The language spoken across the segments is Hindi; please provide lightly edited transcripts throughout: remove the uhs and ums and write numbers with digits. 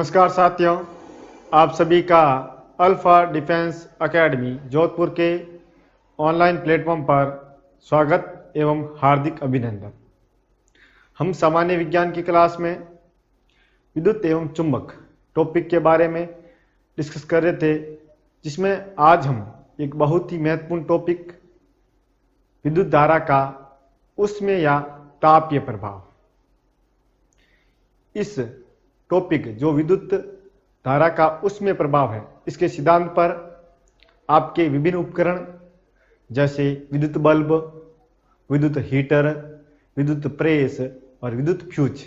नमस्कार साथियों, आप सभी का अल्फा डिफेंस एकेडमी जोधपुर के ऑनलाइन प्लेटफॉर्म पर स्वागत एवं हार्दिक अभिनंदन। हम सामान्य विज्ञान की क्लास में विद्युत एवं चुंबक टॉपिक के बारे में डिस्कस कर रहे थे, जिसमें आज हम एक बहुत ही महत्वपूर्ण टॉपिक विद्युत धारा का उष्मीय या तापीय प्रभाव, इस टॉपिक जो विद्युत धारा का उष्मीय प्रभाव है, इसके सिद्धांत पर आपके विभिन्न उपकरण जैसे विद्युत बल्ब, विद्युत हीटर, विद्युत प्रेस और विद्युत फ्यूज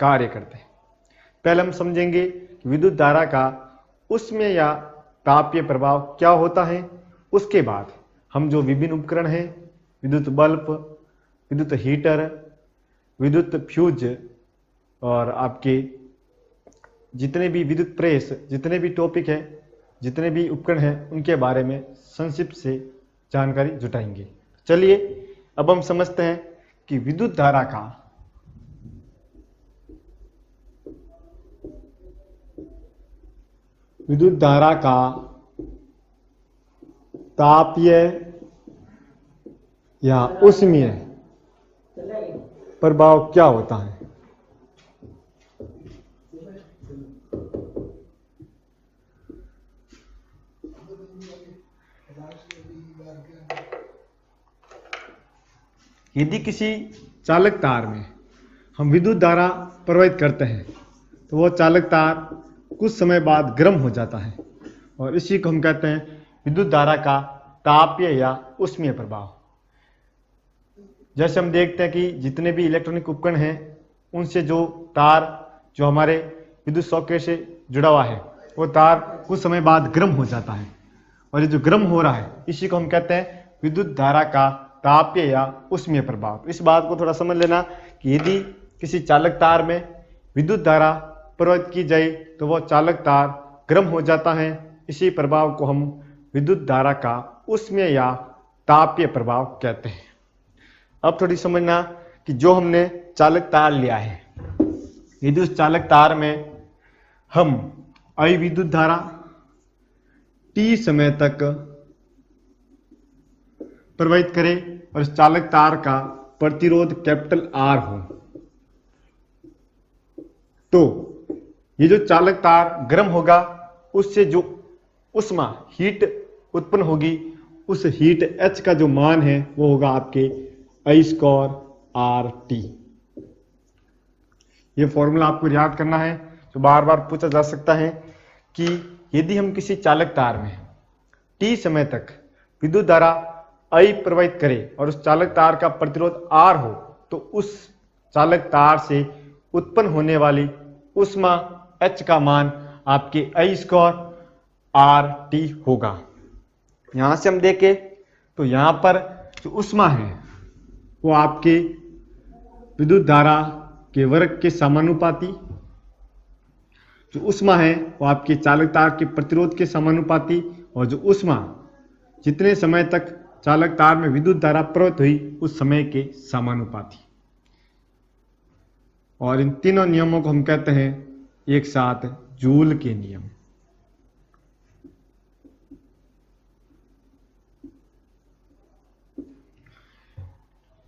कार्य करते हैं। पहले हम समझेंगे कि विद्युत धारा का उष्मीय या तापीय प्रभाव क्या होता है। उसके बाद हम जो विभिन्न उपकरण हैं, विद्युत बल्ब, विद्युत हीटर, विद्युत फ्यूज और आपके जितने भी विद्युत प्रेस, जितने भी टॉपिक है, जितने भी उपकरण हैं, उनके बारे में संक्षिप्त से जानकारी जुटाएंगे। चलिए अब हम समझते हैं कि विद्युत धारा का तापीय या उष्मीय प्रभाव क्या होता है। यदि किसी चालक तार में हम विद्युत धारा प्रवाहित करते हैं तो वह चालक तार कुछ समय बाद गर्म हो जाता है और इसी को हम कहते हैं विद्युत धारा का तापीय या उष्मीय प्रभाव। जैसे हम देखते हैं कि जितने भी इलेक्ट्रॉनिक उपकरण हैं, उनसे जो तार जो हमारे विद्युत सॉकेट से जुड़ा हुआ है, वो तार कुछ समय बाद गर्म हो जाता है और ये जो गर्म हो रहा है, इसी को हम कहते हैं विद्युत धारा का तापीय या उष्मीय प्रभाव। इस बात को थोड़ा समझ लेना कि यदि किसी चालक तार में विद्युत धारा प्रवाहित की जाए तो वह चालक तार गर्म हो जाता है। इसी प्रभाव को हम विद्युत धारा का उष्मीय या तापीय प्रभाव कहते हैं। अब थोड़ी समझना कि जो हमने चालक तार लिया है, यदि उस चालक तार में हम I विद्युत धारा T समय तक प्रवाहित करें और इस चालक तार का प्रतिरोध कैपिटल R हो, तो ये जो चालक तार गर्म होगा, उससे जो उष्मा हीट उत्पन्न होगी, उस हीट H का जो मान है वो होगा आपके I स्क्वायर RT। ये फॉर्मूला आपको याद करना है, जो बार बार पूछा जा सकता है कि यदि हम किसी चालक तार में T समय तक विद्युत धारा I प्रवाहित करें और उस चालक तार का प्रतिरोध R हो, तो उस चालक तार से उत्पन्न होने वाली उष्मा H का मान आपके I स्क्वायर RT होगा। यहां से हम देखें तो यहां पर जो उष्मा है वो आपके विद्युत धारा के वर्ग के समानुपाती, जो उष्मा है वो आपके चालक तार के प्रतिरोध के समानुपाती, और जो उष्मा जितने समय तक चालक तार में विद्युत धारा प्रवाहित हुई उस समय के समानुपाती। और इन तीनों नियमों को हम कहते हैं एक साथ जूल के नियम।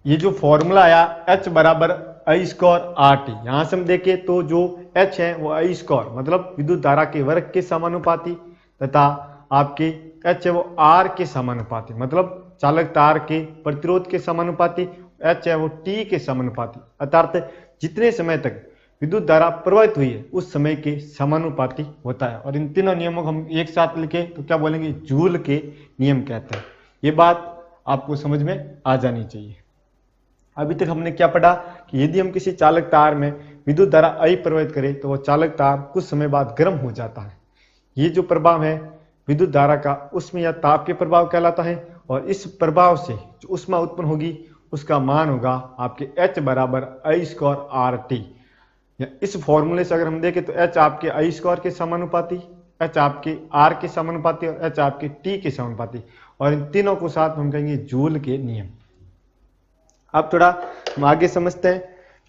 ये जो फॉर्मूला आया H बराबर I स्क्वायर RT, यहां से हम देखें तो जो H है वो I स्क्वायर मतलब विद्युत धारा के वर्ग के समानुपाती, तथा आपके H है वो R के समानुपाती मतलब चालक तार के प्रतिरोध के समानुपाती, H है वो T के समानुपाती, अर्थात जितने समय तक विद्युत धारा प्रवाहित हुई है उस समय के समानुपाती होता है। और इन तीनों नियमों को हम एक साथ लिखे तो क्या बोलेंगे, जूल के नियम कहते हैं। ये बात आपको समझ में आ जानी चाहिए। अभी तक हमने क्या पढ़ा कि यदि हम किसी चालक तार में विद्युत धारा I प्रवाहित करें तो वह चालक तार कुछ समय बाद गर्म हो जाता है। ये जो प्रभाव है विद्युत धारा का उष्मीय या तापीय प्रभाव कहलाता है, और इस प्रभाव से जो उष्मा उत्पन्न होगी उसका मान होगा आपके H बराबर I स्क्वायर RT। इस फॉर्मूले से अगर हम देखें तो H आपके I स्क्वायर के समानुपाती, H आपके R के समानुपाती और H आपके T के समानुपाती, और इन तीनों को साथ हम कहेंगे जूल के नियम। अब थोड़ा हम आगे समझते हैं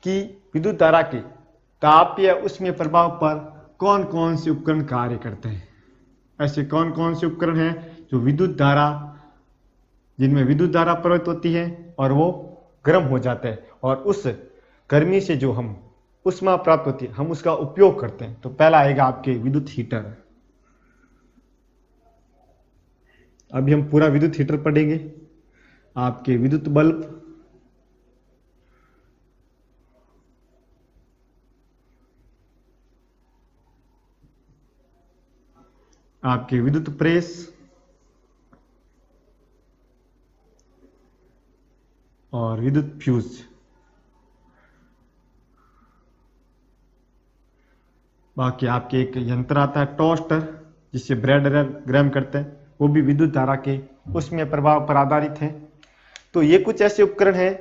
कि विद्युत धारा के तापीय उष्मीय प्रभाव पर कौन कौन से उपकरण कार्य करते हैं। ऐसे कौन कौन से उपकरण हैं जो विद्युत धारा, जिनमें विद्युत धारा प्रवाहित होती है और वो गर्म हो जाते हैं, और उस गर्मी से जो हम ऊष्मा प्राप्त होती है हम उसका उपयोग करते हैं। तो पहला आएगा आपके विद्युत हीटर। अभी हम पूरा विद्युत हीटर पढ़ेंगे। आपके विद्युत बल्ब, आपके विद्युत प्रेस और विद्युत फ्यूज। बाकी आपके एक यंत्र आता है टोस्टर, जिससे ब्रेड गर्म करते हैं, वो भी विद्युत धारा के उसमें प्रभाव पर आधारित है। तो ये कुछ ऐसे उपकरण हैं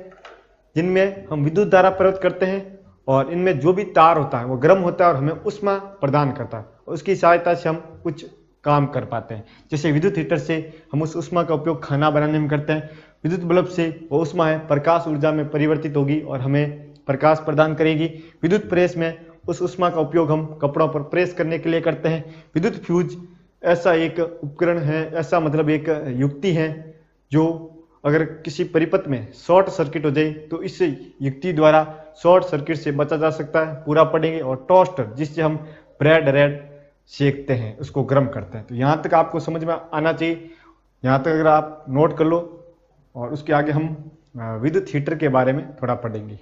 जिनमें हम विद्युत धारा प्रयुक्त करते हैं, और इनमें जो भी तार होता है वो गर्म होता है और हमें ऊष्मा प्रदान करता है, उसकी सहायता से हम कुछ काम कर पाते हैं। जैसे विद्युत हीटर से हम उस ऊष्मा का उपयोग खाना बनाने में करते हैं। विद्युत बल्ब से वो ऊष्मा है प्रकाश ऊर्जा में परिवर्तित होगी और हमें प्रकाश प्रदान करेगी। विद्युत प्रेस में उस ऊष्मा का उपयोग हम कपड़ों पर प्रेस करने के लिए करते हैं। विद्युत फ्यूज ऐसा एक उपकरण है, ऐसा मतलब एक युक्ति है जो अगर किसी परिपथ में शॉर्ट सर्किट हो जाए तो इस युक्ति द्वारा शॉर्ट सर्किट से बचा जा सकता है, पूरा पढ़ेंगे। और टोस्टर, जिससे हम ब्रेड सेकते हैं, उसको गर्म करते हैं। तो यहाँ तक आपको समझ में आना चाहिए। यहाँ तक अगर आप नोट कर लो, और उसके आगे हम विद्युत हीटर के बारे में थोड़ा पढ़ेंगे।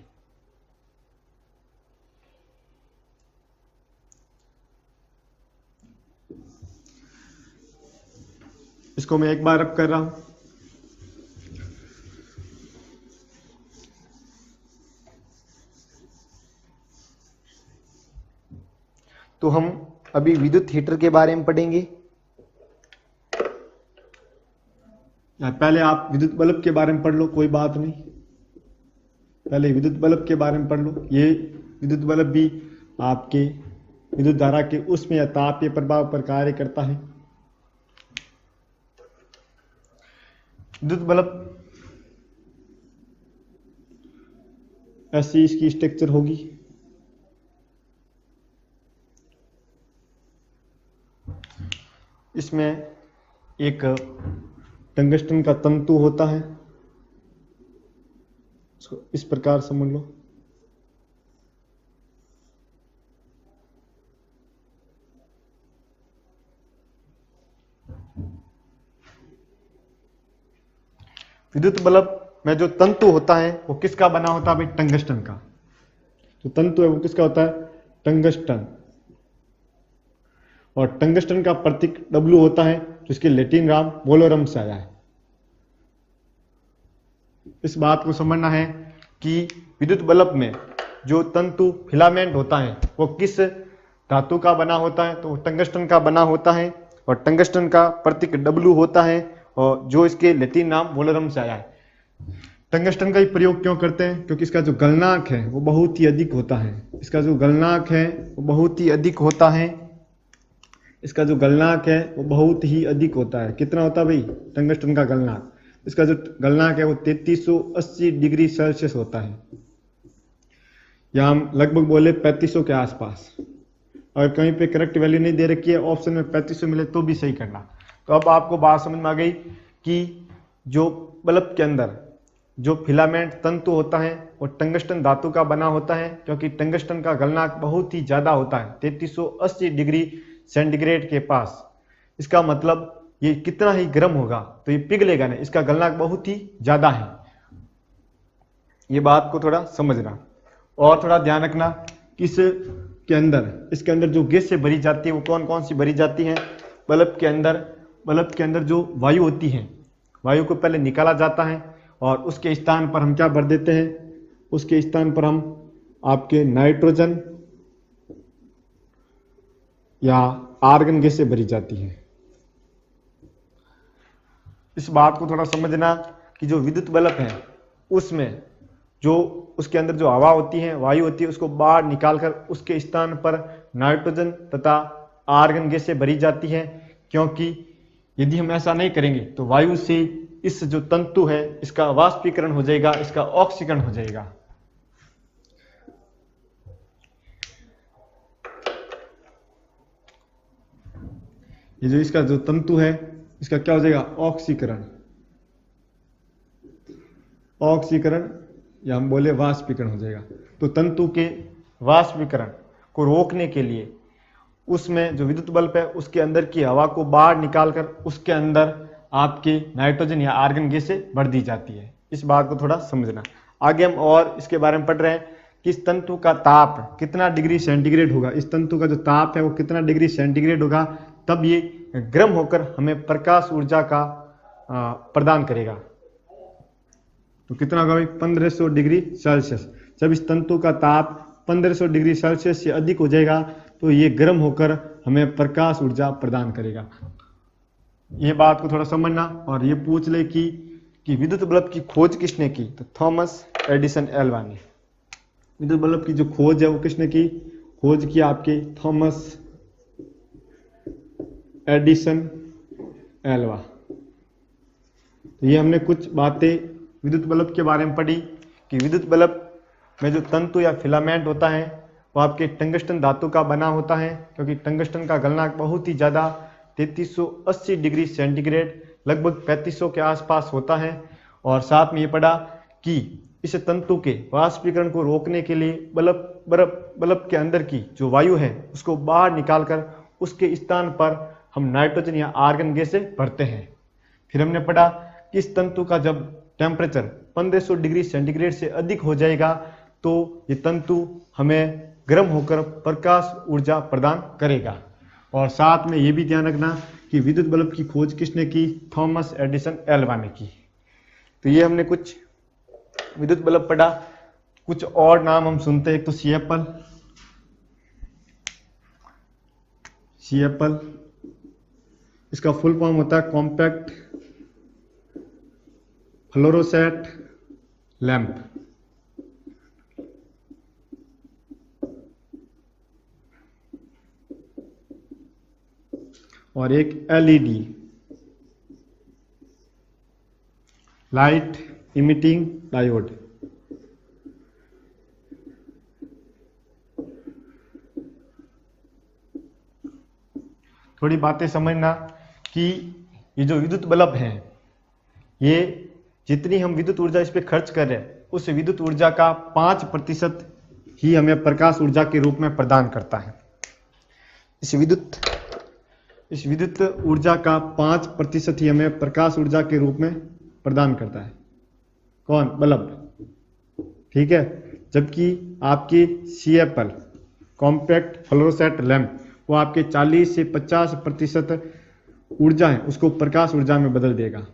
इसको मैं एक बार रब कर रहा हूं। तो हम अभी विद्युत हीटर के बारे में पढ़ेंगे। या पहले आप विद्युत बल्ब के बारे में पढ़ लो, कोई बात नहीं, पहले विद्युत बल्ब के बारे में पढ़ लो। ये विद्युत बल्ब भी आपके विद्युत धारा के ऊष्मीय या तापीय प्रभाव पर कार्य करता है। विद्युत बल्ब ऐसी इसकी स्ट्रक्चर होगी। इसमें एक टंगस्टन का तंतु होता है, इसको इस प्रकार समझ लो। विद्युत बल्ब में जो तंतु होता है वो किसका बना होता है भाई? टंगस्टन का। जो तंतु है वो किसका होता है? टंगस्टन। और टंगस्टन का प्रतीक W होता है, जिसके लैटिन नाम वोलोरम से आया है। इस बात को समझना है कि विद्युत बल्ब में जो तंतु फिलामेंट होता है वो किस धातु का बना होता है? तो टंगस्टन का बना होता है, और टंगस्टन का प्रतीक W होता है, और जो इसके लैटिन नाम वोलोरम से आया है। टंगस्टन का ही प्रयोग क्यों करते हैं? क्योंकि इसका जो गलनांक है वो बहुत ही अधिक होता है। इसका जो गलनांक है वो बहुत ही अधिक होता है। इसका जो गलनांक है वो बहुत ही अधिक होता है। कितना होता है भाई? टंगस्टन का गलनांक, इसका जो गलनांक है वो 3380 डिग्री सेल्सियस होता है, या हम लगभग बोले 3500 के आसपास। अगर कहीं पे करेक्ट वैल्यू नहीं दे रखी है, ऑप्शन में 3500 मिले तो भी सही करना। तो अब आपको बात समझ में आ गई कि जो बल्ब के अंदर जो फिलामेंट तंतु होता है वो टंगस्टन धातु का बना होता है, क्योंकि टंगस्टन का गलनांक बहुत ही ज्यादा होता है, 3380 डिग्री सेंटीग्रेड के पास। इसका मतलब ये कितना ही गर्म होगा तो ये पिघलेगा नहीं, इसका गलनांक बहुत ही ज्यादा है। ये बात को थोड़ा समझना, और थोड़ा ध्यान रखना कि इसके अंदर जो गैस से भरी जाती है वो कौन कौन सी भरी जाती है। बल्ब के अंदर जो वायु होती है, वायु को पहले निकाला जाता है, और उसके स्थान पर हम क्या भर देते हैं? उसके स्थान पर हम आपके नाइट्रोजन या आर्गन गैस से भरी जाती है। इस बात को थोड़ा समझना कि जो विद्युत बल्ब है उसमें जो उसके अंदर जो हवा होती है, वायु होती है, उसको बाहर निकालकर उसके स्थान पर नाइट्रोजन तथा आर्गन गैस से भरी जाती है। क्योंकि यदि हम ऐसा नहीं करेंगे तो वायु से इस जो तंतु है इसका वाष्पीकरण हो जाएगा, इसका ऑक्सीकरण हो जाएगा। ये जो इसका जो तंतु है इसका क्या हो जाएगा, ऑक्सीकरण, ऑक्सीकरण या हम बोले वाष्पीकरण हो जाएगा। तो तंतु के वाष्पीकरण को रोकने के लिए उसमें जो विद्युत बल्ब है उसके अंदर की हवा को बाहर निकालकर उसके अंदर आपके नाइट्रोजन या आर्गन गैसें भर दी जाती है। इस बात को थोड़ा समझना। आगे हम और इसके बारे में पढ़ रहे हैं कि इस तंतु का ताप कितना डिग्री सेंटीग्रेड होगा, इस तंतु का जो ताप है वो कितना डिग्री सेंटीग्रेड होगा, तब ये गर्म होकर हमें प्रकाश ऊर्जा का प्रदान करेगा। तो कितना होगा भाई, 1500 डिग्री सेल्सियस। जब इस तंतु का ताप 1500 डिग्री सेल्सियस से अधिक हो जाएगा तो ये गर्म होकर हमें प्रकाश ऊर्जा प्रदान करेगा। ये बात को थोड़ा समझना। और ये पूछ ले कि विद्युत बल्ब की खोज किसने की, तो थॉमस एडिसन एल्वा ने। विद्युत बल्ब की जो खोज है वो किसने की, खोज की आपके थॉमस एडिसन एल्वा। तो ये हमने कुछ बातें विद्युत बल्ब के बारे में पढ़ी कि विद्युत बल्ब में जो तंतु या फिलामेंट होता है वो आपके टंगस्टन धातु का बना होता है, क्योंकि टंगस्टन का गलनांक बहुत ही ज़्यादा 3380 डिग्री सेंटीग्रेड लगभग 3500 के आसपास होता है। और साथ में ये पढ़ा कि इस तंतु के वाष्पीकरण को रोकने के लिए बल्ब के अंदर की जो वायु है उसको बाहर निकालकर उसके स्थान पर हम नाइट्रोजन या आर्गन गैसें भरते हैं। फिर हमने पढ़ा कि इस तंतु का जब टेम्परेचर 1500 डिग्री सेंटीग्रेड से अधिक हो जाएगा तो ये तंतु हमें गर्म होकर प्रकाश ऊर्जा प्रदान करेगा। और साथ में ये भी ध्यान रखना कि विद्युत बल्ब की खोज किसने की, थॉमस एडिसन एल्वा ने की। तो ये हमने कुछ विद्युत बल्ब पढ़ा। कुछ और नाम हम सुनते हैं, एक तो सीएपल, सीएपल इसका फुल फॉर्म होता है कॉम्पैक्ट फ्लोरोसेंट लैंप। और एक एलईडी, लाइट इमिटिंग डायोड। थोड़ी बातें समझना कि ये जो विद्युत बल्ब हैं ये जितनी हम विद्युत ऊर्जा इस पे खर्च कर रहे हैं उस विद्युत ऊर्जा का 5% ही हमें प्रकाश ऊर्जा के रूप में प्रदान करता है। इस विद्युत ऊर्जा का 5% ही हमें प्रकाश ऊर्जा के रूप में प्रदान करता है। कौन, बल्ब, ठीक है। जबकि आपकी सीएफएल कॉम्पैक्ट फ्लोरोसेंट लैंप वो आपके 40 से 50% ऊर्जा है उसको प्रकाश ऊर्जा में बदल देगा।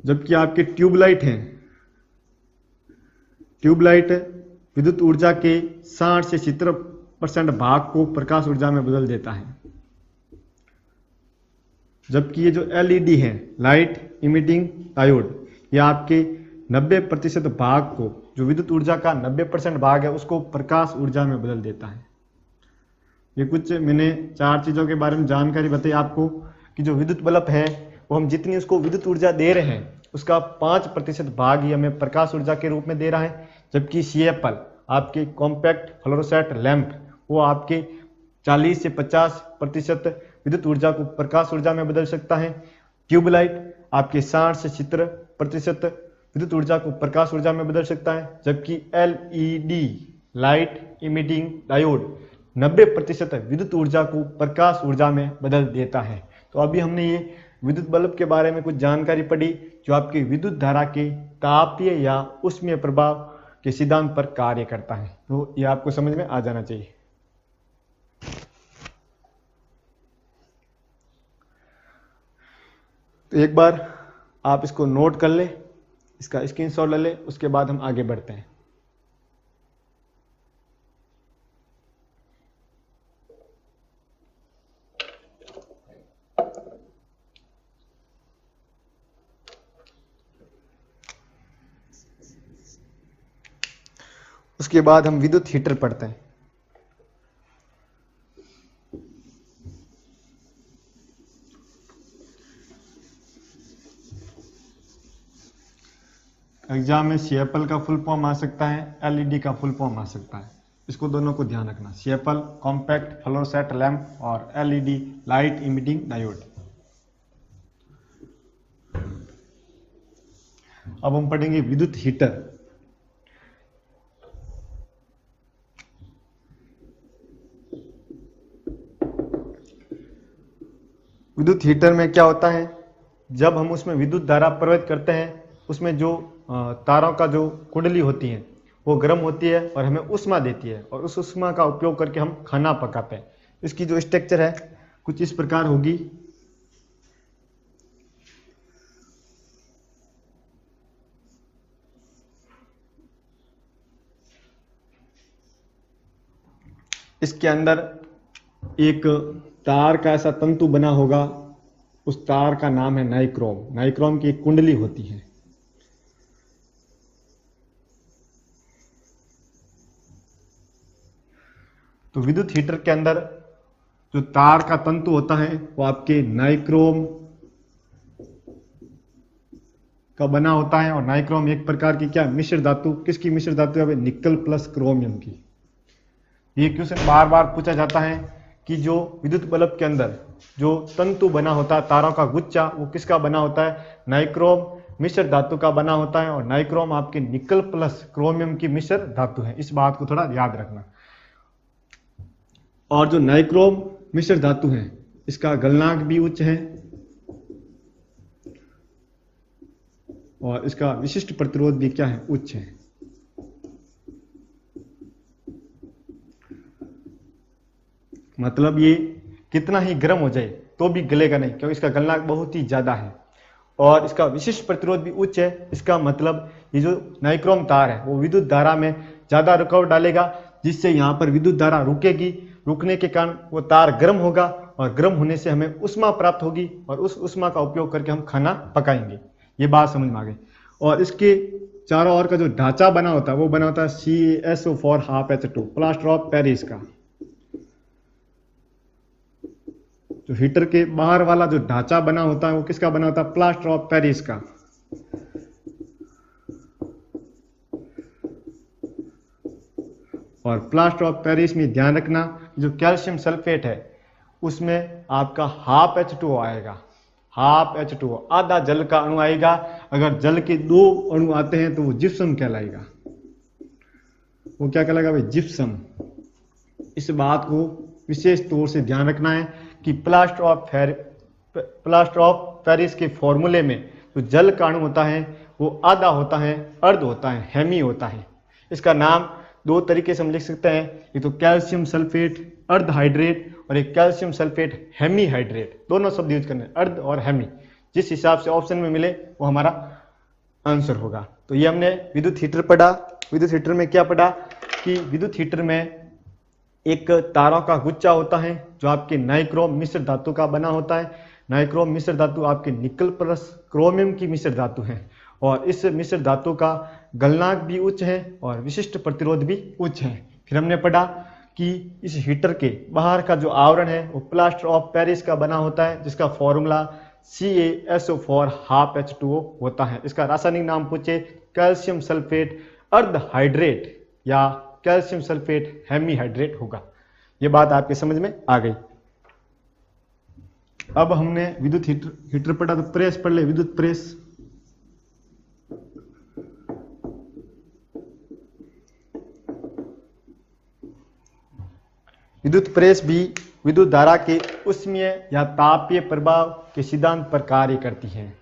जबकि आपके ट्यूबलाइट हैं, ट्यूबलाइट विद्युत ऊर्जा के 60 से 70% भाग को प्रकाश ऊर्जा में बदल देता है। जबकि ये जो एलईडी है, लाइट इमिटिंग डायोड, ये आपके 90% भाग को, जो विद्युत ऊर्जा का 90% भाग है उसको प्रकाश ऊर्जा में बदल देता है। ये कुछ मैंने 4 चीज़ों के बारे में जानकारी बताई आपको कि जो विद्युत बल्ब है वो हम जितनी उसको विद्युत ऊर्जा दे रहे हैं उसका 5% भाग ही हमें प्रकाश ऊर्जा के रूप में दे रहा है। जबकि सीएफएल आपके कॉम्पैक्ट फ्लोरोसेंट लैंप वो आपके 40 से 50% विद्युत ऊर्जा को प्रकाश ऊर्जा में बदल सकता है। ट्यूबलाइट आपके 60 से 70% विद्युत ऊर्जा को प्रकाश ऊर्जा में बदल सकता है। जबकि एलईडी लाइट इमिटिंग डायोड 90% विद्युत ऊर्जा को प्रकाश ऊर्जा में बदल देता है। तो अभी हमने ये विद्युत बल्ब के बारे में कुछ जानकारी पढ़ी जो आपकी विद्युत धारा के तापीय या ऊष्मीय प्रभाव के सिद्धांत पर कार्य करता है। तो ये आपको समझ में आ जाना चाहिए। तो एक बार आप इसको नोट कर ले, इसका स्क्रीनशॉट ले ले, उसके बाद हम आगे बढ़ते हैं। उसके बाद हम विद्युत हीटर पढ़ते हैं। एग्जाम में सीएफएल का फुल फॉर्म आ सकता है, एलईडी का फुल फॉर्म आ सकता है। इसको दोनों को ध्यान रखना, CFL कॉम्पैक्ट फ्लोरोसेंट लैंप और LED लाइट इमिटिंग डायोड। अब हम पढ़ेंगे विद्युत हीटर। विद्युत हीटर में क्या होता है, जब हम उसमें विद्युत धारा प्रवाहित करते हैं, उसमें जो तारों का जो कुंडली होती है वो गर्म होती है और हमें उष्मा देती है, और उस उष्मा का उपयोग करके हम खाना पकाते हैं। इसकी जो स्ट्रक्चर है कुछ इस प्रकार होगी। इसके अंदर एक तार का ऐसा तंतु बना होगा, उस तार का नाम है नाइक्रोम। नाइक्रोम की एक कुंडली होती है। तो विद्युत हीटर के अंदर जो तार का तंतु होता है वो आपके नाइक्रोम का बना होता है, और नाइक्रोम एक प्रकार की क्या मिश्र धातु, किसकी मिश्र धातु है, निकल प्लस क्रोमियम की। ये क्वेश्चन बार बार पूछा जाता है कि जो विद्युत बल्ब के अंदर जो तंतु बना होता है, तारों का गुच्छा, वो किसका बना होता है, नाइक्रोम मिश्र धातु का बना होता है, और नाइक्रोम आपके निकल प्लस क्रोमियम की मिश्र धातु है। इस बात को थोड़ा याद रखना। और जो नाइक्रोम मिश्र धातु है इसका गलनांक भी उच्च है, और इसका विशिष्ट प्रतिरोध भी क्या है, उच्च है। मतलब ये कितना ही गर्म हो जाए तो भी गलेगा नहीं, क्योंकि इसका गलनांक बहुत ही ज्यादा है, और इसका विशिष्ट प्रतिरोध भी उच्च है। इसका मतलब ये जो नाइक्रोम तार है वो विद्युत धारा में ज्यादा रुकावट डालेगा, जिससे यहाँ पर विद्युत धारा रुकेगी। रुकने के कारण वो तार गर्म होगा, और गर्म होने से हमें उष्मा प्राप्त होगी, और उस उष्मा का उपयोग करके हम खाना पकाएंगे। ये बात समझ में आ गई। और इसके चारों ओर का जो ढांचा बना होता है वो बना होता है CaSO4 प्लास्टर ऑफ पेरिस का। जो हीटर के बाहर वाला जो ढांचा बना होता है वो किसका बना होता है, प्लास्टर ऑफ पेरिस का। और प्लास्टर ऑफ पेरिस में ध्यान रखना, जो कैल्शियम सल्फेट है उसमें आपका हाफ H2O आएगा। हाफ H2O, आधा जल का अणु आएगा। अगर जल के 2 अणु आते हैं तो वो जिप्सम कहलाएगा। वो क्या कहलाएगा भाई, जिप्सम। इस बात को विशेष तौर से ध्यान रखना है कि प्लास्टर ऑफ पेरिस के फॉर्मूले में जो जल का अणु होता है वो आधा होता है, अर्ध होता है, हेमी होता है। इसका नाम 2 तरीके से हम लिख सकते हैं, एक तो कैल्शियम सल्फेट अर्ध हाइड्रेट, और एक कैल्शियम सल्फेट हेमी हाइड्रेट। दोनों शब्द यूज करने, अर्ध और हेमी। जिस हिसाब से ऑप्शन में मिले वो हमारा आंसर होगा। तो ये हमने विद्युत हीटर पढ़ा। विद्युत हीटर में क्या पढ़ा कि विद्युत हीटर में एक तारों का गुच्छा होता है जो आपके नाइक्रोम मिश्र धातु का बना होता है। नाइक्रोम मिश्र धातु आपके निकल प्लस क्रोमियम की मिश्र धातु है, और इस मिश्र धातु का गलनांक भी उच्च है और विशिष्ट प्रतिरोध भी उच्च है। फिर हमने पढ़ा कि इस हीटर के बाहर का जो आवरण है वो प्लास्टर ऑफ पेरिस का बना होता है, जिसका फॉर्मूला CaSO4 होता है। इसका रासायनिक नाम पूछे कैल्शियम सल्फेट अर्ध हाइड्रेट या कैल्शियम सल्फेट हेमी हाइड्रेट होगा। ये बात आपके समझ में आ गई। अब हमने विद्युत हीटर पढ़ा, तो प्रेस पढ़ ले, विद्युत प्रेस। विद्युत प्रेस भी विद्युत धारा के उष्मीय या तापीय प्रभाव के सिद्धांत पर कार्य करती है।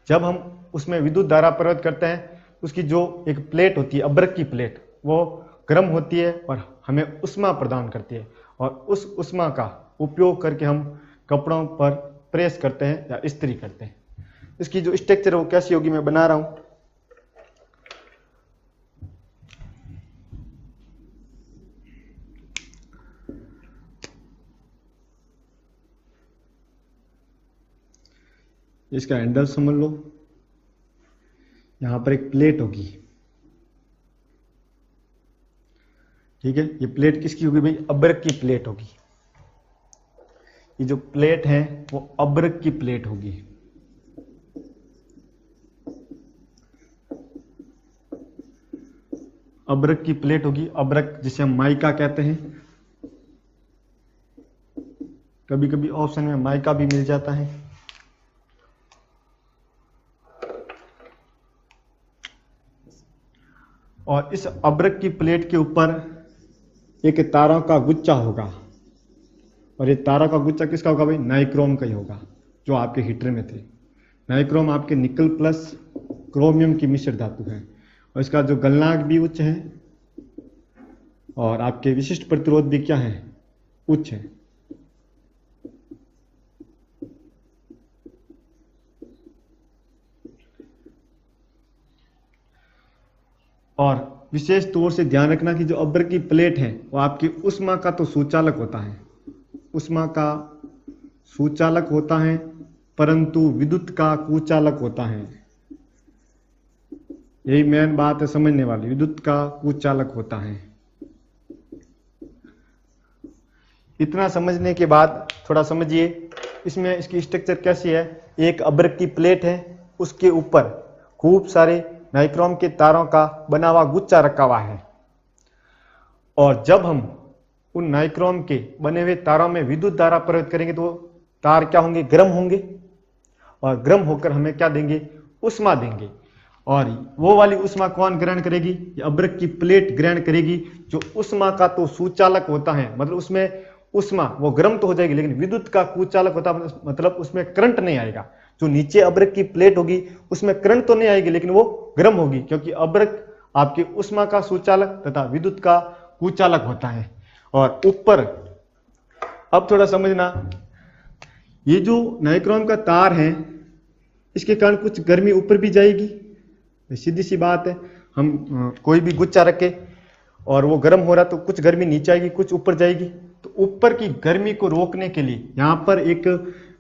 जब हम उसमें विद्युत धारा प्रवाहित करते हैं, उसकी जो एक प्लेट होती है, अब्रक की प्लेट, वो गर्म होती है और हमें उष्मा प्रदान करती है, और उस उष्मा का उपयोग करके हम कपड़ों पर प्रेस करते हैं या इस्त्री करते हैं। इसकी जो स्ट्रक्चर है वो कैसी होगी, मैं बना रहा हूं। इसका हैंडल समझ लो। यहां पर एक प्लेट होगी, ठीक है। ये प्लेट किसकी होगी भाई, अब्रक की प्लेट होगी। ये जो प्लेट है वो अब्रक की प्लेट होगी। अब्रक की प्लेट होगी, अब्रक जिसे हम माइका कहते हैं, कभी कभी ऑप्शन में माइका भी मिल जाता है। और इस अब्रक की प्लेट के ऊपर एक तारों का गुच्छा होगा, और ये तारों का गुच्छा किसका होगा भाई? नाइक्रोम का ही होगा, जो आपके हीटर में थे। नाइक्रोम आपके निकल प्लस क्रोमियम की मिश्र धातु है, और इसका जो गलनांक भी उच्च है, और आपके विशिष्ट प्रतिरोध भी क्या है? उच्च है। और विशेष तौर से ध्यान रखना कि जो अब्रक की प्लेट है वो आपकी ऊष्मा का तो सूचालक होता है, ऊष्मा का सूचालक होता है, परंतु विद्युत का कुचालक होता है। यही मेन बात है समझने वाली, विद्युत का कुचालक होता है। इतना समझने के बाद थोड़ा समझिए इसमें इसकी स्ट्रक्चर कैसी है। एक अब्रक की प्लेट है, उसके ऊपर खूब सारे नाइक्रोम के तारों का बना हुआ गुच्छा रखा हुआ है, और जब हम उन नाइक्रोम के बने हुए तारों में विद्युत धारा प्रयोग करेंगे तो तार क्या होंगे? गर्म होंगे, और गर्म होकर हमें क्या देंगे? ऊष्मा देंगे। और वो वाली ऊष्मा कौन ग्रहण करेगी? ये अब्रक की प्लेट ग्रहण करेगी, जो ऊष्मा का तो सूचालक होता है, मतलब उसमें ऊष्मा वो गर्म तो हो जाएगी, लेकिन विद्युत का कुचालक होता है, मतलब उसमें करंट नहीं आएगा। जो नीचे अब्रक की प्लेट होगी उसमें करंट तो नहीं आएगी, लेकिन वो गर्म होगी, क्योंकि अब्रक आपकी ऊष्मा का सूचालक तथा विद्युत का कुचालक होता है। और ऊपर अब थोड़ा समझना, ये जो नाइक्रोम का तार है इसके कारण कुछ गर्मी ऊपर भी जाएगी, सीधी सी बात है। हम कोई भी गुच्छा रखे और वो गर्म हो रहा तो कुछ गर्मी नीचे आएगी, कुछ ऊपर जाएगी। तो ऊपर की गर्मी को रोकने के लिए यहाँ पर एक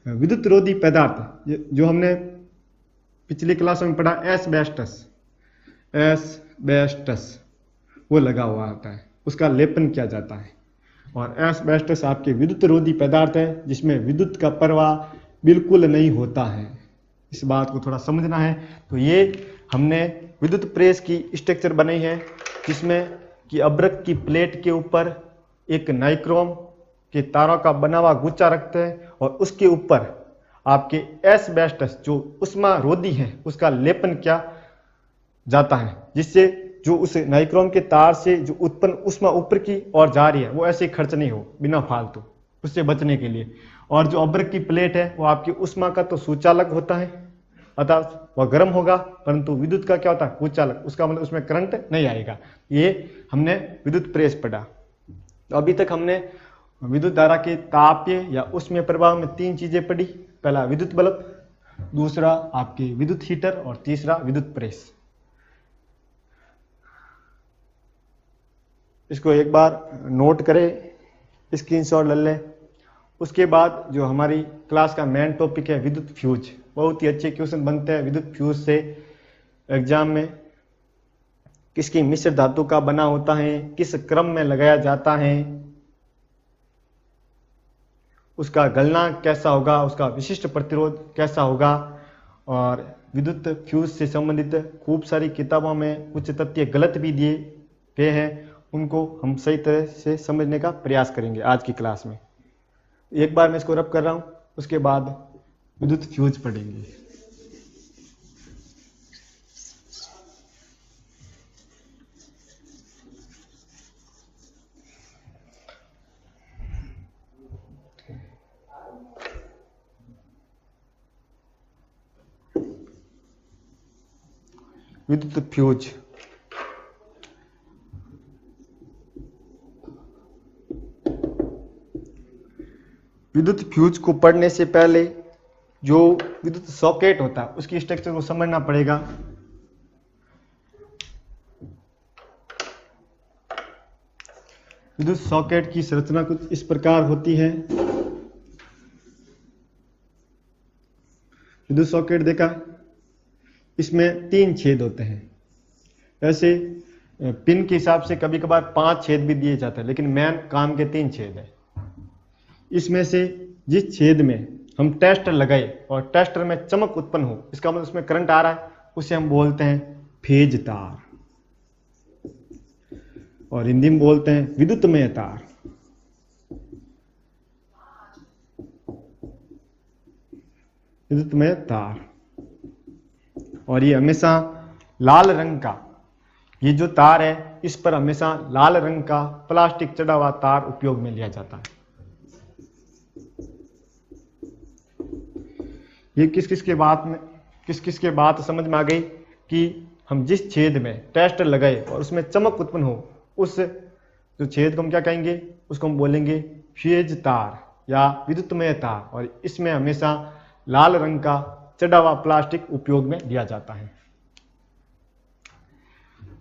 विद्युत रोधी पदार्थ, जो हमने पिछली क्लास में पढ़ा, एस्बेस्टस, वो लगा हुआ आता है, उसका लेपन किया जाता है। और एस्बेस्टस आपके विद्युत रोधी पदार्थ है, जिसमें विद्युत का प्रवाह बिल्कुल नहीं होता है। इस बात को थोड़ा समझना है। तो ये हमने विद्युत प्रेस की स्ट्रक्चर बनाई है, जिसमें कि अब्रक की प्लेट के ऊपर एक नाइक्रोम के तारों का बना हुआ गुच्छा रखते हैं, और उसके ऊपर आपके एस्बेस्टस जो उष्मा रोधी है उसका लेपन किया जाता है, जिससे जो उस नाइक्रोम के तार से जो उत्पन्न उष्मा ऊपर की ओर जा रही है वो ऐसे खर्च नहीं हो बिना फालतू, उससे बचने के लिए। और जो अब्रक की प्लेट है वो आपकी उष्मा का तो सूचालक होता है, अर्थात वह गर्म होगा, परंतु विद्युत का क्या होता है? कुचालक। उसका मतलब उसमें करंट नहीं आएगा। ये हमने विद्युत प्रेस पढ़ा। तो अभी तक हमने विद्युत धारा के तापीय या ऊष्मीय प्रभाव में 3 चीजें पढ़ी। पहला विद्युत बल्ब, दूसरा आपके विद्युत हीटर, और तीसरा विद्युत प्रेस। इसको एक बार नोट करें, स्क्रीनशॉट ले लें। उसके बाद जो हमारी क्लास का मेन टॉपिक है विद्युत फ्यूज। बहुत ही अच्छे क्वेश्चन बनते हैं विद्युत फ्यूज से एग्जाम में। किसकी मिश्र धातु का बना होता है, किस क्रम में लगाया जाता है, उसका गलनांक कैसा होगा, उसका विशिष्ट प्रतिरोध कैसा होगा। और विद्युत फ्यूज से संबंधित खूब सारी किताबों में कुछ तथ्य गलत भी दिए गए हैं, उनको हम सही तरह से समझने का प्रयास करेंगे आज की क्लास में। एक बार मैं इसको रब कर रहा हूं, उसके बाद विद्युत फ्यूज पढ़ेंगे। विद्युत फ्यूज, विद्युत फ्यूज को पढ़ने से पहले जो विद्युत सॉकेट होता है उसकी स्ट्रक्चर को समझना पड़ेगा। विद्युत सॉकेट की संरचना कुछ इस प्रकार होती है। विद्युत सॉकेट देखा, इसमें 3 छेद होते हैं। ऐसे पिन के हिसाब से कभी कभार 5 छेद भी दिए जाते हैं, लेकिन मेन काम के 3 छेद है। इसमें से जिस छेद में हम टेस्टर लगाए और टेस्टर में चमक उत्पन्न हो, इसका मतलब उसमें करंट आ रहा है, उसे हम बोलते हैं फेज तार। और हिंदी में बोलते हैं विद्युतमय तार। विद्युतमय तार। और ये हमेशा लाल रंग का, ये जो तार है इस पर हमेशा लाल रंग का प्लास्टिक चढ़ा हुआ तार उपयोग में लिया जाता है। ये किस किस के बात समझ में आ गई कि हम जिस छेद में टेस्ट लगाए और उसमें चमक उत्पन्न हो, उस जो छेद को हम क्या कहेंगे, उसको हम बोलेंगे फेज तार या विद्युतमय तार। और इसमें हमेशा लाल रंग का चढ़ा हुआ प्लास्टिक उपयोग में लिया जाता है।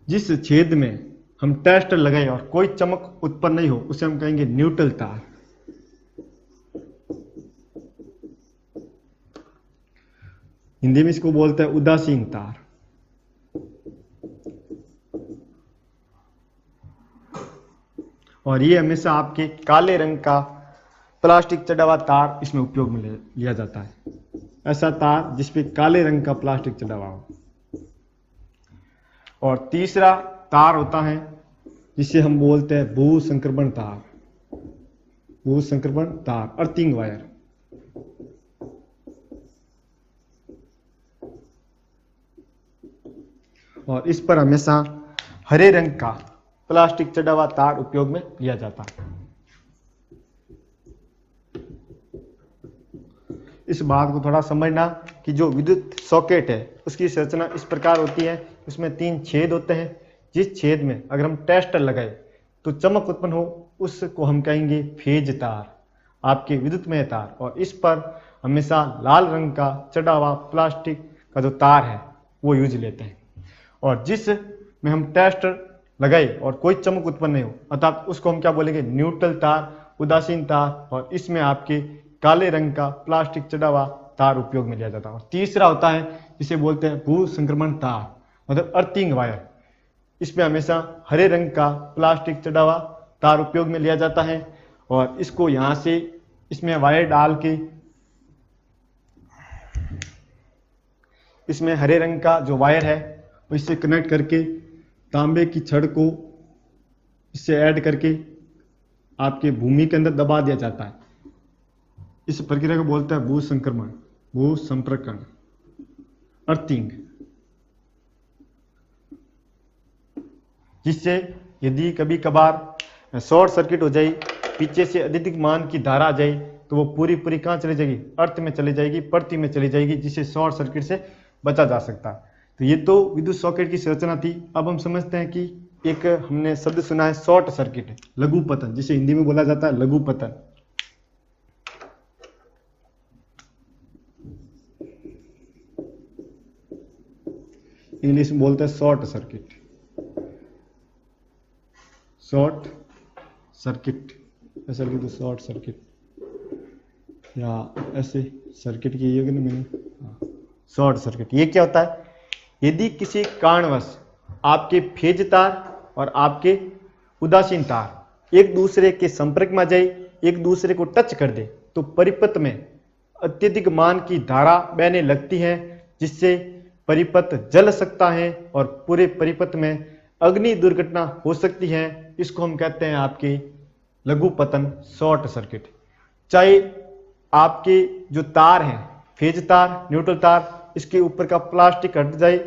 जिस छेद में हम टेस्टर लगाए और कोई चमक उत्पन्न नहीं हो उसे हम कहेंगे न्यूट्रल तार। हिंदी में इसको बोलते हैं उदासीन तार। और ये हमेशा आपके काले रंग का प्लास्टिक चढ़ा हुआ तार इसमें उपयोग में लिया जाता है। ऐसा तार जिसपे काले रंग का प्लास्टिक चढ़ा हुआ हो। और तीसरा तार होता है जिसे हम बोलते हैं भू संक्रमण तार। भू संक्रमण तार, अर्थिंग वायर। और इस पर हमेशा हरे रंग का प्लास्टिक चढ़ा हुआ तार उपयोग में लिया जाता है। इस बात को थोड़ा समझना कि जो विद्युत सॉकेट है उसकी संरचना इस प्रकार होती है, उसमें 3 छेद होते हैं। जिस छेद में अगर हम टेस्टर लगाए तो चमक उत्पन्न हो उसको हम कहेंगे फेज तार, आपके विद्युतमय तार। और इस पर हमेशा लाल रंग का चढ़ा हुआ प्लास्टिक का जो तार है वो यूज लेते हैं। और जिस में हम टेस्टर लगाए और कोई चमक उत्पन्न नहीं हो, अर्थात उसको हम क्या बोलेंगे न्यूट्रल तार, उदासीन तार। और इसमें आपके काले रंग का प्लास्टिक चढ़ा हुआ तार उपयोग में लिया जाता है। और तीसरा होता है जिसे बोलते हैं भू संक्रमण तार, मतलब अर्थिंग वायर। इसमें हमेशा हरे रंग का प्लास्टिक चढ़ा हुआ तार उपयोग में लिया जाता है। और इसको यहाँ से इसमें वायर डाल के, इसमें हरे रंग का जो वायर है इससे कनेक्ट करके तांबे की छड़ को इससे ऐड करके आपके भूमि के अंदर दबा दिया जाता है। इस प्रक्रिया को बोलते हैं भू संक्रमण, भू संपर्कण, अर्थिंग। जिससे यदि कभी कभार शॉर्ट सर्किट हो जाए, पीछे से अधिक मान की धारा आ जाए, तो वो पूरी कहाँ चली जाएगी, अर्थ में चली जाएगी, प्रति में चली जाएगी, जिससे शॉर्ट सर्किट से बचा जा सकता है। तो ये तो विद्युत सॉकेट की संरचना थी। अब हम समझते हैं कि एक हमने शब्द सुना है शॉर्ट सर्किट, लघु पतन, जिसे हिंदी में बोला जाता है लघु पतन। इंग्लिश में बोलते हैं शॉर्ट सर्किट। शॉर्ट सर्किट, ऐसा लिख दो शॉर्ट सर्किट, या ऐसे सर्किट की होगी ना मैंने, शॉर्ट सर्किट। ये क्या होता है, यदि किसी कारणवश आपके फेज तार और आपके उदासीन तार एक दूसरे के संपर्क में आ जाए, एक दूसरे को टच कर दे, तो परिपथ में अत्यधिक मान की धारा बहने लगती है, जिससे परिपथ जल सकता है और पूरे परिपथ में अग्नि दुर्घटना हो सकती है। इसको हम कहते हैं आपके लघु पतन, शॉर्ट सर्किट। चाहे आपके जो तार हैं, फेज तार, न्यूट्रल तार, इसके ऊपर का प्लास्टिक हट जाए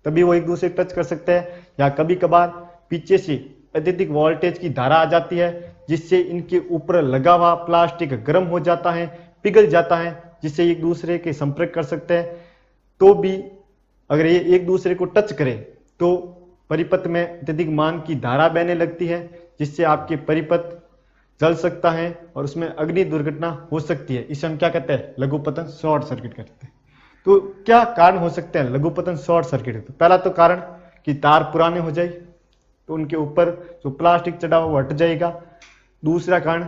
तभी वो एक दूसरे टच कर सकते हैं, या कभी कभार पीछे से अत्यधिक वोल्टेज की धारा आ जाती है, जिससे इनके ऊपर लगा हुआ प्लास्टिक गर्म हो जाता है, पिघल जाता है, जिससे एक दूसरे के संपर्क कर सकते हैं। तो भी अगर ये एक दूसरे को टच करे तो परिपथ में अत्यधिक मान की धारा बहने लगती है, जिससे आपके परिपथ जल सकता है और उसमें अग्नि दुर्घटना हो सकती है। इसे हम क्या कहते हैं, लघु पतन, शॉर्ट सर्किट कहते हैं। तो क्या कारण हो सकते हैं लघु पतन, शॉर्ट सर्किट? तो पहला तो कारण कि तार पुराने हो जाए तो उनके ऊपर जो प्लास्टिक चढ़ा हुआ वो हट जाएगा। दूसरा कारण,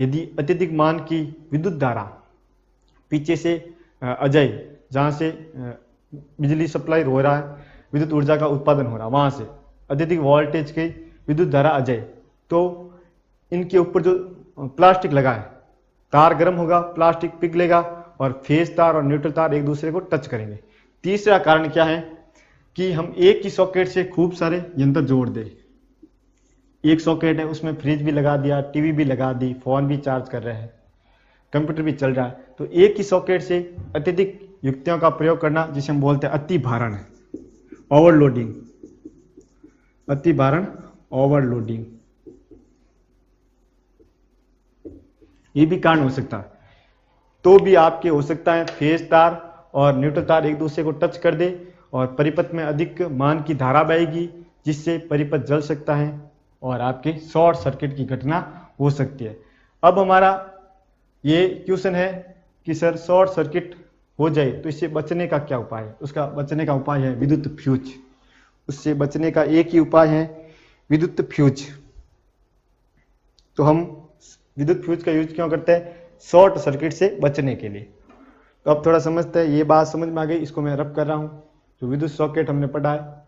यदि अत्यधिक मान की विद्युत धारा पीछे से आ जाए, जहाँ से बिजली सप्लाई हो रहा है, विद्युत ऊर्जा का उत्पादन हो रहा है, वहाँ से अत्यधिक वोल्टेज की विद्युत धारा आ जाए, तो इनके ऊपर जो प्लास्टिक लगा है, तार गर्म होगा, प्लास्टिक पिघलेगा और फेज तार और न्यूट्रल तार एक दूसरे को टच करेंगे। तीसरा कारण क्या है कि हम एक ही सॉकेट से खूब सारे यंत्र जोड़ दें। एक सॉकेट है, उसमें फ्रिज भी लगा दिया, टीवी भी लगा दी, फोन भी चार्ज कर रहे हैं, कंप्यूटर भी चल रहा है, तो एक ही सॉकेट से अत्यधिक युक्तियों का प्रयोग करना जिसे हम बोलते हैं अति भारण, ओवरलोडिंग, अति भारण, ओवरलोडिंग, ये भी कारण हो सकता है। तो भी आपके हो सकता है फेज तार और न्यूट्रल तार एक दूसरे को टच कर दे और परिपथ में अधिक मान की धारा बहेगी, जिससे परिपथ जल सकता है और आपके शॉर्ट सर्किट की घटना हो सकती है। अब हमारा ये क्वेश्चन है कि सर शॉर्ट सर्किट हो जाए तो इससे बचने का क्या उपाय है? उसका बचने का उपाय है विद्युत फ्यूज। उससे बचने का एक ही उपाय है विद्युत फ्यूज। तो हम विद्युत फ्यूज का यूज क्यों करते हैं? शॉर्ट सर्किट से बचने के लिए। तो अब थोड़ा समझते हैं, ये बात समझ में आ गई, इसको मैं रब कर रहा हूं। जो विद्युत सॉकेट हमने पढ़ा है,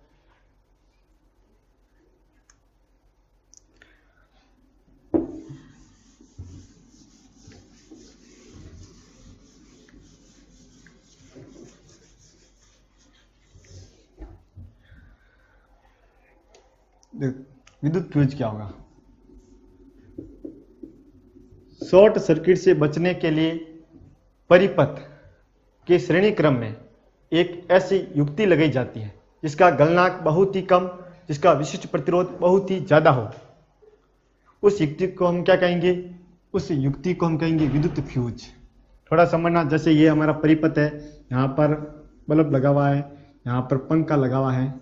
विद्युत फ्यूज क्या होगा? शॉर्ट सर्किट से बचने के लिए परिपथ के श्रेणी क्रम में एक ऐसी युक्ति लगाई जाती है जिसका गलनांक बहुत ही कम, जिसका विशिष्ट प्रतिरोध बहुत ही ज्यादा हो। उस युक्ति को हम क्या कहेंगे? उस युक्ति को हम कहेंगे विद्युत फ्यूज। थोड़ा समझना, जैसे ये हमारा परिपथ है, यहाँ पर बल्ब लगा हुआ है, यहाँ पर पंखा लगा हुआ है,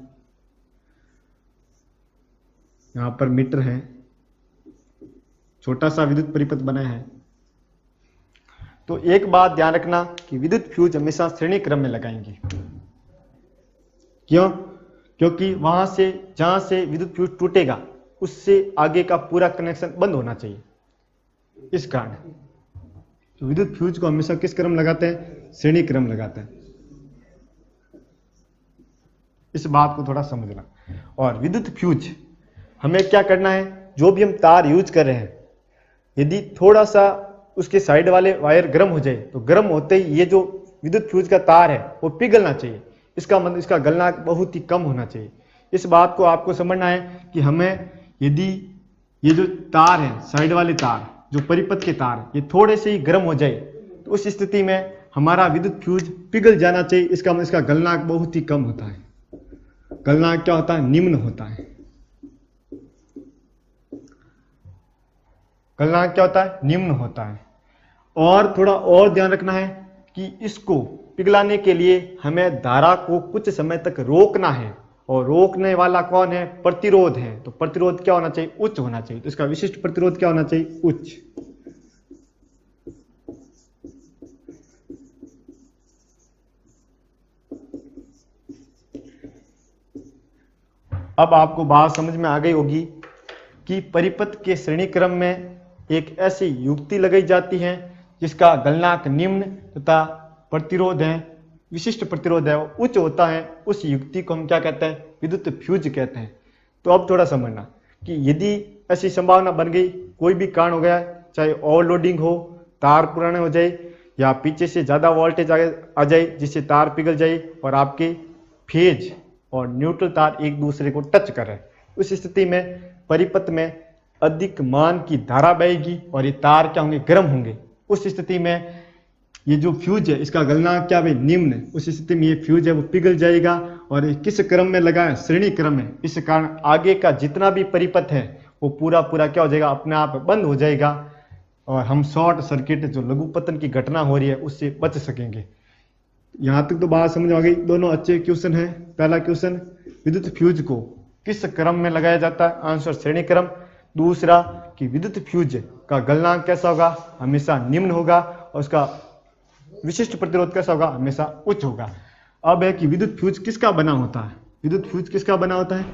यहाँ पर मीटर है, छोटा सा विद्युत परिपथ बना है। तो एक बात ध्यान रखना कि विद्युत फ्यूज हमेशा श्रेणी क्रम में लगाएंगे। क्यों? क्योंकि वहां से जहां से विद्युत फ्यूज टूटेगा उससे आगे का पूरा कनेक्शन बंद होना चाहिए, इस कारण। तो विद्युत फ्यूज को हमेशा किस क्रम लगाते हैं? श्रेणी क्रम लगाते हैं। इस बात को थोड़ा समझना। और विद्युत फ्यूज हमें क्या करना है? जो भी हम तार यूज कर रहे हैं, यदि थोड़ा सा उसके साइड वाले वायर गर्म हो जाए तो गर्म होते ही ये जो विद्युत फ्यूज का तार है वो पिघलना चाहिए। इसका मतलब इसका गलनांक बहुत ही कम होना चाहिए। इस बात को आपको समझना है कि हमें यदि ये जो तार है, साइड वाले तार, जो परिपथ के तार, ये थोड़े से ही गर्म हो जाए तो उस स्थिति में हमारा विद्युत फ्यूज पिघल जाना चाहिए। इसका मतलब इसका गलनांक बहुत ही कम होता है। गलनांक क्या होता है? निम्न होता है। गलनांक क्या होता है? निम्न होता है। और थोड़ा और ध्यान रखना है कि इसको पिघलाने के लिए हमें धारा को कुछ समय तक रोकना है, और रोकने वाला कौन है? प्रतिरोध है। तो प्रतिरोध क्या होना चाहिए? उच्च होना चाहिए। तो इसका विशिष्ट प्रतिरोध क्या होना चाहिए? उच्च। अब आपको बात समझ में आ गई होगी कि परिपथ के श्रेणी क्रम में एक ऐसी युक्ति लगाई जाती है जिसका गलनांक निम्न तथा प्रतिरोध है, विशिष्ट प्रतिरोध है, वो उच्च होता है। उस युक्ति को हम क्या कहते हैं? विद्युत फ्यूज कहते हैं। तो अब थोड़ा समझना कि यदि ऐसी संभावना बन गई, कोई भी कारण हो गया, चाहे ओवरलोडिंग हो, तार पुराने हो जाए, या पीछे से ज़्यादा वोल्टेज आ जाए जिससे तार पिघल जाए और आपके फेज और न्यूट्रल तार एक दूसरे को टच कर रहे हैं, उस स्थिति में परिपथ में अधिक मान की धारा बहेगी और ये तार क्या होंगे? गर्म होंगे। उस स्थिति में ये जो फ्यूज है इसका गलनांक क्या है? निम्न। उस स्थिति में ये फ्यूज है वो पिघल जाएगा। और ये किस क्रम में लगा है? श्रेणी क्रम में। इस कारण आगे का जितना भी परिपथ है वो पूरा क्या हो जाएगा? अपने आप बंद हो जाएगा और हम शॉर्ट सर्किट, जो लघुपतन की घटना हो रही है, उससे बच सकेंगे। यहां तक तो बात समझ आ गई। दोनों अच्छे क्वेश्चन है। पहला क्वेश्चन, विद्युत फ्यूज को किस क्रम में लगाया जाता है? आंसर श्रेणी क्रम। दूसरा कि विद्युत फ्यूज का गलनांक कैसा होगा? हमेशा निम्न होगा। और उसका विशिष्ट प्रतिरोध कैसा होगा? हमेशा उच्च होगा। अब है कि विद्युत फ्यूज किसका बना होता है? विद्युत फ्यूज किसका बना होता है?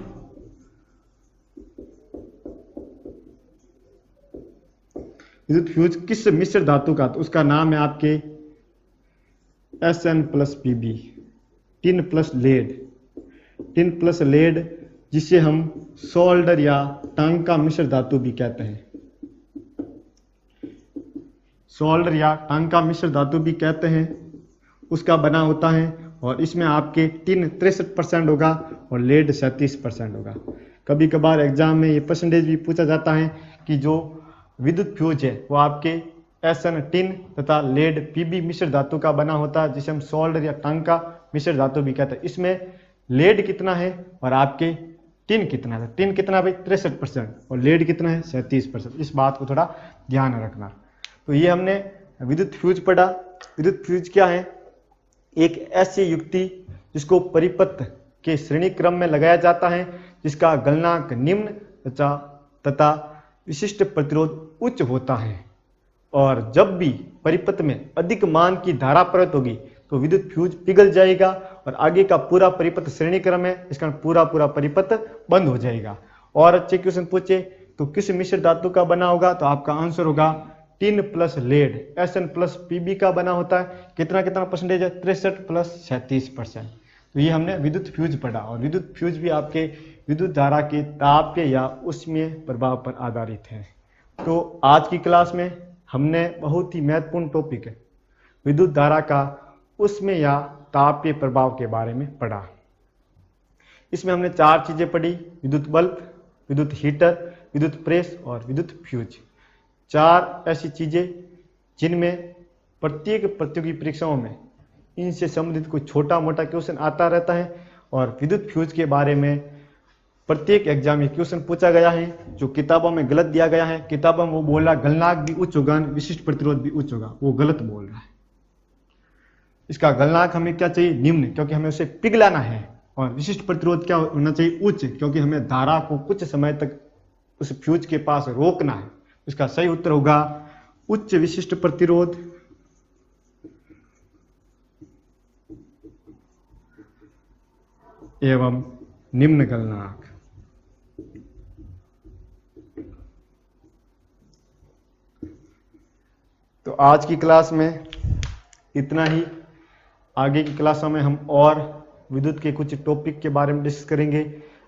विद्युत फ्यूज किस मिश्र धातु का? तो उसका नाम है आपके SN+Pb, tin plus lead. Tin plus lead, जिसे हम सोल्डर या टांका मिश्र धातु भी कहते हैं। सोल्डर या टांका मिश्र धातु भी कहते हैं, उसका बना होता है। और इसमें आपके टिन 63% होगा और लेड 37% होगा। कभी कभार एग्जाम में ये परसेंटेज भी पूछा जाता है कि जो विद्युत फ्यूज है वो आपके एसन टिन तथा लेड पीबी मिश्र धातु का बना होता है, जिसे हम सोल्डर या टांका मिश्र धातु भी कहते हैं। इसमें लेड कितना है और आपके टिन कितना है? टिन कितना भाई 63% और लेड कितना है 37%। इस बात को थोड़ा ध्यान रखना। तो ये हमने विद्युत फ्यूज पढ़ा। विद्युत फ्यूज क्या है? एक ऐसी युक्ति जिसको परिपथ के श्रेणी क्रम में लगाया जाता है, जिसका गलनांक निम्न तथा विशिष्ट प्रतिरोध उच्च होता है, और जब भी परिपथ में अधिक मान की धारा प्रवृत्त होगी तो विद्युत फ्यूज पिघल जाएगा और आगे का पूरा परिपथ श्रेणी क्रम है, इसका पूरा परिपथ बंद हो जाएगा। और अच्छे क्वेश्चन पूछे तो किस मिश्र धातु का बना होगा? तो आपका आंसर होगा tin plus lead, Sn plus Pb का बना होता है। कितना परसेंटेज है? 63 प्लस 37%। तो ये हमने विद्युत फ्यूज पढ़ा, और विद्युत फ्यूज भी आपके विद्युत धारा के तापीय या उष्मीय प्रभाव पर आधारित है। तो आज की क्लास में हमने बहुत ही महत्वपूर्ण टॉपिक है विद्युत धारा का उष्मीय या तापीय प्रभाव के बारे में पढ़ा। इसमें हमने 4 चीजें पढ़ी: विद्युत बल्ब, विद्युत हीटर, विद्युत प्रेस और विद्युत फ्यूज। 4 ऐसी चीजें जिनमें प्रत्येक प्रतियोगी परीक्षाओं में इनसे संबंधित कोई छोटा मोटा क्वेश्चन आता रहता है, और विद्युत फ्यूज के बारे में प्रत्येक एग्जाम में क्वेश्चन पूछा गया है। जो किताबों में गलत दिया गया है, किताबों में वो बोल रहा है गलनांक भी उच्च होगा, विशिष्ट प्रतिरोध भी उच्च होगा, वो गलत बोल रहा है। इसका गलनांक हमें क्या चाहिए? निम्न, क्योंकि हमें उसे पिघलाना है। और विशिष्ट प्रतिरोध क्या होना चाहिए? उच्च, क्योंकि हमें धारा को कुछ समय तक उस फ्यूज के पास रोकना है। इसका सही उत्तर होगा उच्च विशिष्ट प्रतिरोध एवं निम्न गलनांक। तो आज की क्लास में इतना ही। आगे की क्लासों में हम और विद्युत के कुछ टॉपिक के बारे में डिस्कस करेंगे।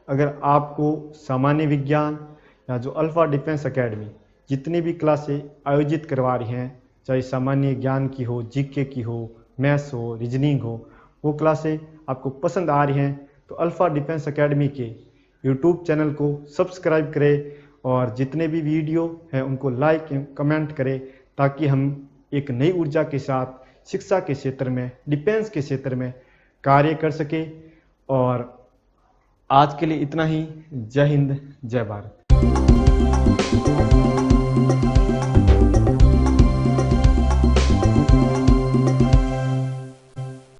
अगर आपको सामान्य विज्ञान या जो अल्फा डिफेंस एकेडमी जितनी भी क्लासें आयोजित करवा रही हैं, चाहे सामान्य ज्ञान की हो, जीके की हो, मैथ्स हो, रीजनिंग हो, वो क्लासें आपको पसंद आ रही हैं तो अल्फा डिफेंस एकेडमी के यूट्यूब चैनल को सब्सक्राइब करें, और जितने भी वीडियो हैं उनको लाइक कमेंट करें, ताकि हम एक नई ऊर्जा के साथ शिक्षा के क्षेत्र में, डिफेंस के क्षेत्र में कार्य कर सके। और आज के लिए इतना ही। जय हिंद, जय भारत।